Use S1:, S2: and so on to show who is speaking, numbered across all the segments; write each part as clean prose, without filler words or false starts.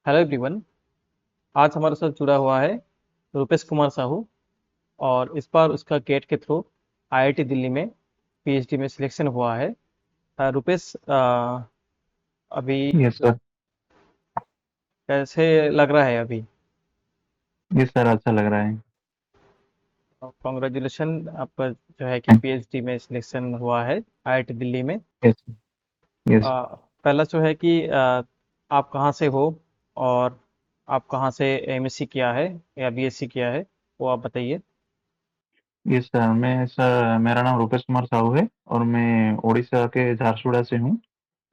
S1: Hello everyone. आज हमारे साथ जुड़ा हुआ है रुपेश कुमार साहू। और इस बार उसका गेट के थ्रू आईआईटी दिल्ली में पीएचडी में सिलेक्शन हुआ है। रुपेश, अभी
S2: यस सर।
S1: कैसे लग रहा है अभी?
S2: यस सर, अच्छा लग रहा है।
S1: कॉन्ग्रेचुलेशन, आपका जो है कि पीएचडी में सिलेक्शन हुआ है आईआईटी दिल्ली में।
S2: यस। यस।
S1: पहला जो है कि आप कहाँ से हो, और आप कहाँ से एमएससी किया है या बीएससी किया है, वो आप बताइए।
S2: यस सर, सर मेरा नाम रूपेश कुमार साहू है और मैं उड़ीसा के झारसुगुड़ा से हूँ।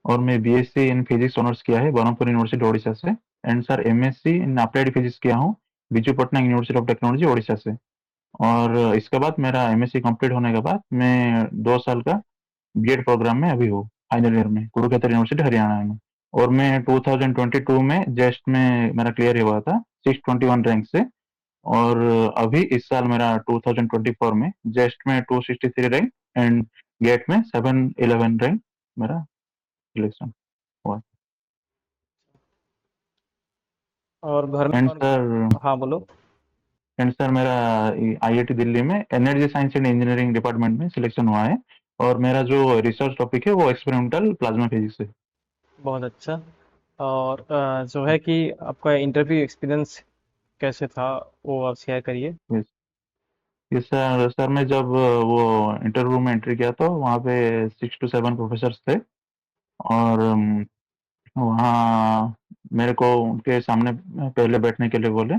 S2: और मैं बीएससी इन फिजिक्स ऑनर्स किया है ब्रह्मपुर यूनिवर्सिटी उड़ीसा से। And sir MSc in applied physics किया हूँ Biju Patnaik university of technology Orissa से। और इसके बाद मेरा एमएससी कंप्लीट होने के बाद मैं 2 साल का बीएड प्रोग्राम में अभी हूँ, फाइनल ईयर में, कुरुक्षेत्र यूनिवर्सिटी हरियाणा में। और मैं 2022 में जेस्ट में मेरा क्लियर हुआ था 621 रैंक से। और अभी इस साल मेरा 2024 में जेस्ट में 263 रैंक एंड गेट में 711 रैंक मेरा सिलेक्शन हुआ।
S1: और घर में
S2: एंड
S1: कौन?
S2: सर
S1: हाँ, बोलो।
S2: एंड सर मेरा आईआईटी दिल्ली में energy science and engineering department में सिलेक्शन हुआ है। और मेरा जो रिसर्च टॉपिक है वो एक्सपेरिमेंटल प्लाज्मा फिजिक्स है।
S1: बहुत अच्छा। और जो है कि आपका इंटरव्यू एक्सपीरियंस कैसे था, वो आप शेयर करिए।
S2: यस। यस सर, मैं जब वो इंटरव्यू में एंट्री किया तो वहाँ पे 6 to 7 प्रोफेसर्स थे। और वहाँ मेरे को उनके सामने पहले बैठने के लिए बोले।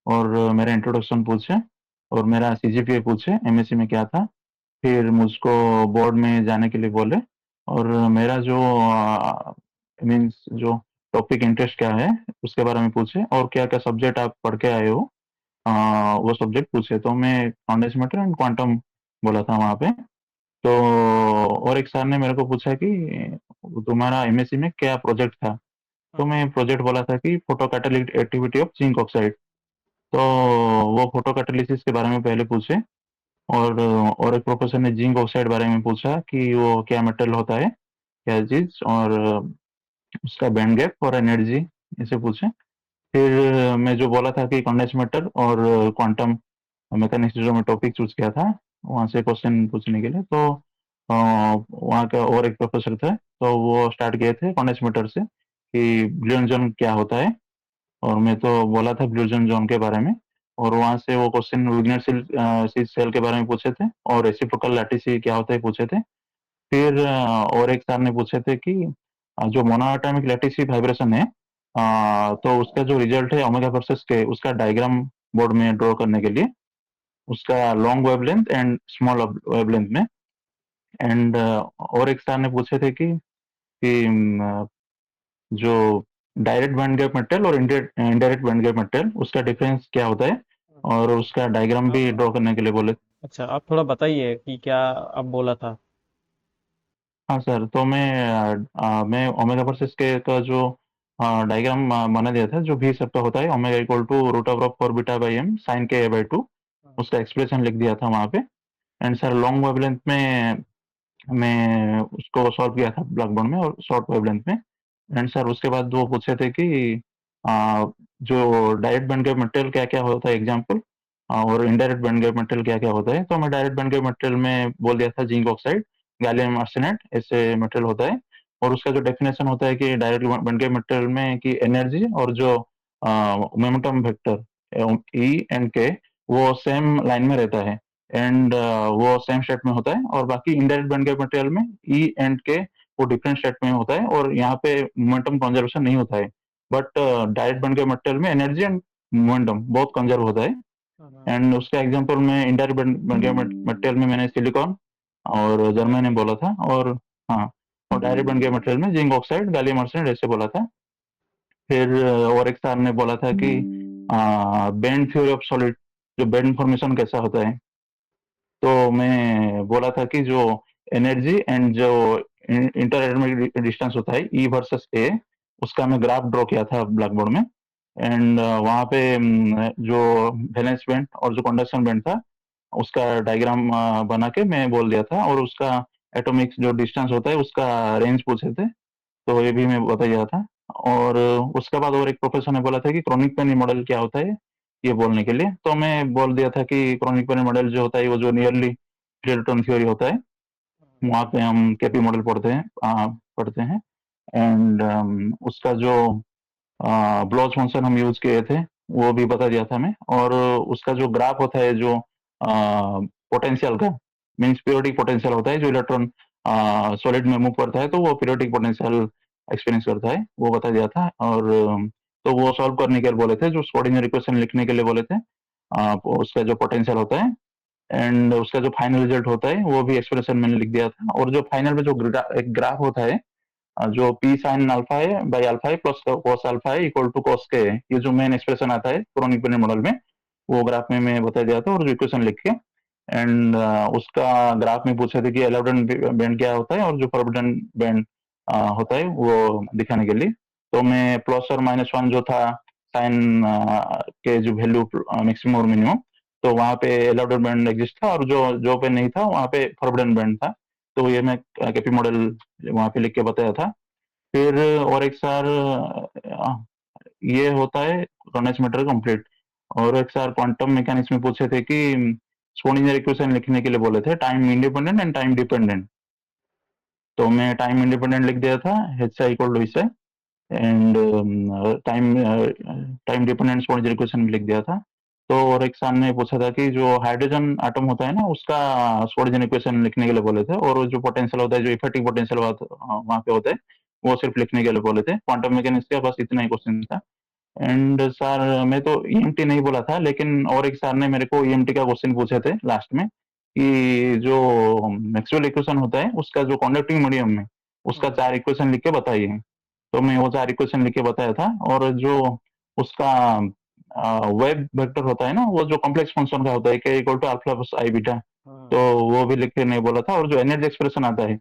S2: और मेरा इंट्रोडक्शन पूछे और मेरा सीजीपीए पूछे, एमएससी में क्या था। फिर मुझको बोर्ड में जाने के लिए बोले। और मेरा जो मीन्स जो टॉपिक इंटरेस्ट क्या है उसके बारे में पूछे, और क्या क्या सब्जेक्ट आप पढ़ के आए हो, वो सब्जेक्ट पूछे। तो मैं फाउंडेशन मैटर एंड क्वांटम बोला था वहाँ पे। तो और एक सर ने मेरे को पूछा कि तुम्हारा एमएससी में क्या प्रोजेक्ट था। तो
S1: हाँ।
S2: मैं प्रोजेक्ट बोला था कि photo catalytic activity of zinc oxide. तो वो फोटो कैटालिसिस के बारे में पहले पूछे। और एक प्रोफेसर ने जिंक ऑक्साइड बारे में पूछा कि वो क्या मेटल होता है, क्या चीज, और उसका बैंड गैप और एनर्जी, इसे पूछे। फिर मैं जो बोला था कि कंडेंस मैटर और क्वांटम मैकेनिक्स जो मैं टॉपिक चूज किया था वहाँ से क्वेश्चन पूछने के लिए, तो वहाँ का और एक प्रोफेसर थे तो वो स्टार्ट किए थे कंडेंस मैटर से कि ब्लियन जोन क्या होता है। और मैं तो बोला था ब्लूजन जोन के बारे में। और वहाँ से वो क्वेश्चन विग्नर सेल के बारे में पूछे थे, और रेसिप्रोकल लैटिस क्या होता है पूछे थे। फिर और एक सर ने पूछे थे कि जो मोनोएटॉमिक लैटिस वाइब्रेशन है, तो उसका जो रिजल्ट है ओमेगा वर्सेस के, उसका डायग्राम बोर्ड में ड्रॉ करने के लिए, उसका long wavelength and small wavelength में। एंड और एक सर ने पूछे थे कि जो डायरेक्ट बैंड गैप मेटल और इनडायरेक्ट बैंड गैप मेटल, उसका डिफरेंस क्या होता है, और उसका डायग्राम भी
S1: आप
S2: ड्रॉ करने के लिए बोले।
S1: अच्छा, आप थोड़ा बताइए कि क्या आप बोला था।
S2: हाँ सर, तो मैं ओमेगा वर्सेस के का जो डायग्राम बना दिया था, जो भी सबका होता है omega equal to root over of 4 beta by M sine k by two,
S1: हाँ।
S2: उसका एक्सप्रेशन लिख दिया था वहाँ पे। एंड सर लॉन्ग वेवलेंथ में मैं उसको सॉल्व किया था ब्लैक बोर्ड में, और शॉर्ट वेवलेंथ में। एंड सर उसके बाद वो पूछे थे कि जो डायरेक्ट बैंड गैप मटेरियल क्या क्या होता है एग्जाम्पल, और इनडायरेक्ट बैंड गैप मटेरियल क्या क्या होता है। तो मैं डायरेक्ट बैंड गैप मटेरियल में बोल दिया था जिंक ऑक्साइड, गैलियम आर्सेनाइड, ऐसे मटेरियल होता है। और उसका जो डेफिनेशन होता है कि डायरेक्ट बैंड गैप मटेरियल में कि एनर्जी और जो मोमेंटम वेक्टर ई एंड के, वो सेम लाइन में रहता है। एंड वो सेम स्टेट में होता है। और बाकी इनडायरेक्ट बैंड गैप मटेरियल में ई एंड के वो डिफरेंट स्टेट में होता है, और यहाँ पे मोमेंटम कंजर्वेशन नहीं होता है। But direct band gap material में एनर्जी एंड मोमेंटम बहुत कंजर्व होता है।
S1: हाँ।
S2: एंड उसका एग्जांपल में इनडायरेक्ट बैंड गैप मटेरियल में मैंने सिलिकॉन और जर्मनी बोला था। और हाँ, और डायरेक्ट बैंड गैप मटेरियल में जिंक ऑक्साइड, गैलियम आर्सेनाइड ऐसे बोला था। फिर और एक सर ने बोला था कि बैंड थ्योरी ऑफ सॉलिड, जो बैंड फॉर्मेशन कैसा होता है। तो मैं बोला था कि जो एनर्जी एंड जो इंटर एटॉमिक डिस्टेंस होता है ई वर्सेस ए, उसका मैं ग्राफ ड्रॉ किया था ब्लैक बोर्ड में। एंड वहाँ पे जो वैलेंस बैंड और जो कंडक्शन बैंड था, उसका डायग्राम बना के मैं बोल दिया था। और उसका एटॉमिक जो डिस्टेंस होता है उसका रेंज पूछे थे, तो ये भी मैं बता दिया था। और उसके बाद और एक प्रोफेसर ने बोला था कि क्रॉनिक पेनी मॉडल क्या होता है, ये बोलने के लिए। तो मैं बोल दिया था कि क्रॉनिक पेनी मॉडल जो होता है वो जो नियरली रिटर्न थ्योरी होता है, वहाँ पे हम केपी मॉडल पढ़ते हैं एंड उसका जो ब्लॉच फंक्शन हम यूज किए थे वो भी बता दिया था मैं। और उसका जो ग्राफ होता है जो पोटेंशियल का, मीन्स पीरियोडिक पोटेंशियल होता है, जो इलेक्ट्रॉन सॉलिड में मूव करता है तो वो पीरियोडिक पोटेंशियल एक्सपीरियंस करता है, वो बता दिया था। और तो वो सॉल्व करने के लिए बोले थे, जो स्क्रोडिंगर इक्वेशन लिखने के लिए बोले थे, उसका जो पोटेंशियल होता है एंड उसका जो फाइनल रिजल्ट होता है वो भी एक्सप्रेशन मैंने लिख दिया था। और जो फाइनल में जो एक ग्राफ होता है, जो पी साइन अल्फा है बाई अल्फा है प्लस कॉस अल्फा है इक्वल टू कॉस के है, ये जो मेन एक्सप्रेशन आता है क्रोनिक पेनी मॉडल में, वो ग्राफ में मैं बता दिया था और जो इक्वेशन लिख के। एंड उसका ग्राफ में पूछे थे कि एलोडेंट बैंड क्या होता है और जो फोरबिडन बैंड होता है वो दिखाने के लिए। तो मैं प्लस और माइनस वन जो था साइन के जो वैल्यू मैक्सिमम और मिनिमम, तो वहाँ पे एलोडेंट बैंड एग्जिस्ट था, और जो जो पे नहीं था वहाँ पे फोरबिडन बैंड था। तो ये मैं केपी मॉडल वहाँ पे लिख के बताया था। फिर और एक सर ये होता है कंडेंस मैटर कंप्लीट। और एक सर क्वांटम मैकेनिक्स में पूछे थे कि श्रोडिंगर इक्वेशन लिखने के लिए बोले थे, time independent and time dependent. तो मैं टाइम इंडिपेंडेंट लिख दिया था, एच आई इक्वल टू इसे, and time time dependent Schrodinger equation भी लिख दिया था। तो और एक सर ने पूछा था कि जो हाइड्रोजन एटम होता है ना उसका श्रोडिंगर इक्वेशन लिखने के लिए बोले थे, और जो पोटेंशियल होता है, जो इफेक्टिव पोटेंशियल वहाँ पे होता है, वो सिर्फ लिखने के लिए बोले थे। क्वांटम मैकेनिक्स का बस इतना ही क्वेश्चन था। एंड सर मैं तो ईएमटी नहीं बोला था, लेकिन और एक सर ने मेरे को ईएमटी का क्वेश्चन पूछे थे लास्ट में, कि जो मैक्सवेल इक्वेशन होता है उसका जो कंडक्टिंग मीडियम में उसका 4 इक्वेशन लिख के बताइए। तो मैं वो 4 इक्वेशन लिख के बताया था। और जो उसका वेव वेक्टर होता है ना, वो जो कॉम्प्लेक्स फंक्शन का होता है k equal to alpha plus i beta, तो वो भी लिख के नहीं बोला था। और जो एनर्जी एक्सप्रेशन आता है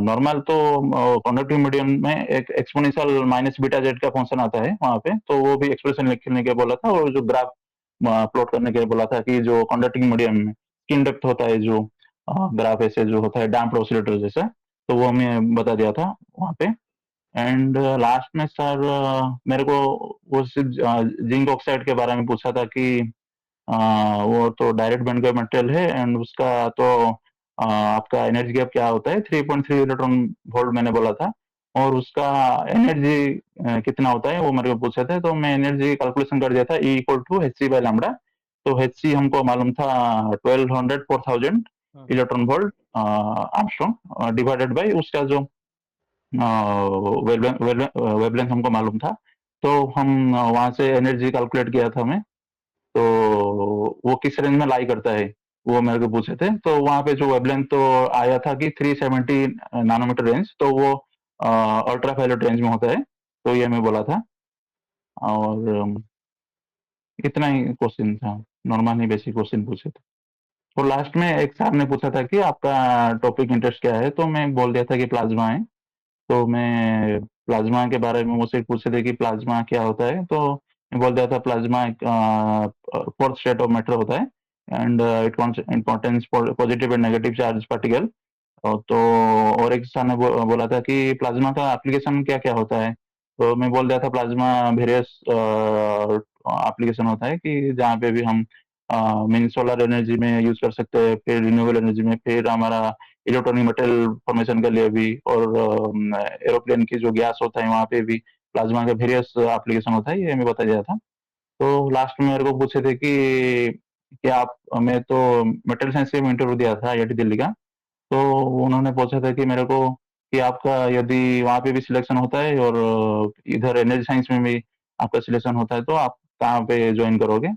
S2: नॉर्मल, तो कंडक्टिव मीडियम में एक एक्सपोनेंशियल माइनस बीटा जेड का फंक्शन आता है वहाँ पे, तो वो भी एक्सप्रेशन लिखने के बोला था। और जो ग्राफ प्लॉट करने के बोला था कि जो कंडक्टिंग मीडियम में स्किन डेप्थ होता है, जो ग्राफ ऐसे जो होता है डैम्प्ड ऑसिलेटर जैसा, तो वो हमें बता दिया था वहाँ पे। एंड लास्ट में सर मेरे को वो जिंक ऑक्साइड के बारे में पूछा था कि वो तो डायरेक्ट बैंड गैप मटेरियल है, एंड उसका तो आपका एनर्जी गैप क्या होता है, 3.3 इलेक्ट्रॉन वोल्ट मैंने बोला था। और उसका एनर्जी कितना होता है वो मेरे को पूछे थे, तो मैं एनर्जी कैलकुलेशन कर दिया था, E equal to h c by lambda. तो एच सी हमको मालूम था 1200 4000 electron volt Armstrong, divided by उसका जो वेवलेंथ हमको मालूम था। तो हम वहाँ से एनर्जी कैलकुलेट किया था मैं। तो वो किस रेंज में लाई करता है वो मेरे को पूछे थे। तो वहाँ पे जो वेवलेंथ तो आया था कि 370 नैनोमीटर रेंज, तो वो अल्ट्रा वायलेट रेंज में होता है, तो ये मैं बोला था। और इतना ही क्वेश्चन था, नॉर्मल ही बेसिक क्वेश्चन पूछे थे। और लास्ट में एक साहब ने पूछा था कि आपका टॉपिक इंटरेस्ट क्या है, तो मैं बोल दिया था कि प्लाज्मा है। तो मैं प्लाज्मा के बारे में मुझसे पूछे थे कि प्लाज्मा क्या होता है, तो मैं बोल दिया था प्लाज्मा एक फोर्थ स्टेट ऑफ मैटर होता है, and it contains positive and negative charge particle. तो और एक सर ने बोला था कि प्लाज्मा का एप्लीकेशन क्या क्या होता है। तो मैं बोल दिया था प्लाज्मा वेरियस एप्लीकेशन होता है, कि जहाँ पे भी हम मीन सोलर एनर्जी में यूज कर सकते हैं, फिर रिन्यूएबल एनर्जी में, फिर हमारा इलेक्ट्रॉनिक मेटल फॉर्मेशन के लिए भी, और एरोप्लेन की जो गैस होता है वहाँ पे भी प्लाज्मा का वेरियस एप्लीकेशन होता है, ये मैं बता दिया था। तो लास्ट में मेरे को पूछे थे कि आप, मैं तो मेटल साइंस से इंटरव्यू दिया था आईआईटी दिल्ली का। तो उन्होंने पूछा था कि मेरे को कि आपका यदि वहाँ पे भी सिलेक्शन होता है और इधर एनर्जी साइंस में भी आपका सिलेक्शन होता है, तो आप कहाँ पे ज्वाइन करोगे।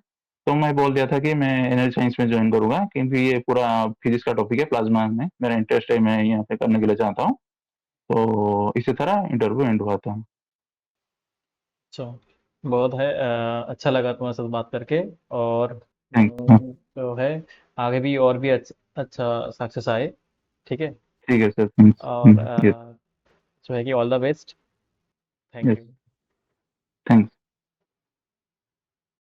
S2: तो मैं बोल दिया था कि मैं एनर्जी साइंस में ज्वाइन करूंगा, क्योंकि ये पूरा फिजिक्स का टॉपिक है, प्लाज्मा में मेरा इंटरेस्ट है, मैं यहाँ पे करने के लिए चाहता हूँ। तो इसी तरह इंटरव्यू एंड हुआ था।
S1: अच्छा, बहुत है। अच्छा लगा तुम्हारे साथ बात करके। और
S2: थैंक।
S1: जो है आगे भी और भी अच्छा सक्सेस आए। ठीक है।
S2: ठीक है सर, थैंक्स।
S1: और
S2: यस।
S1: जो है कि all the best. Thank
S2: yes.
S1: You.
S2: Thanks.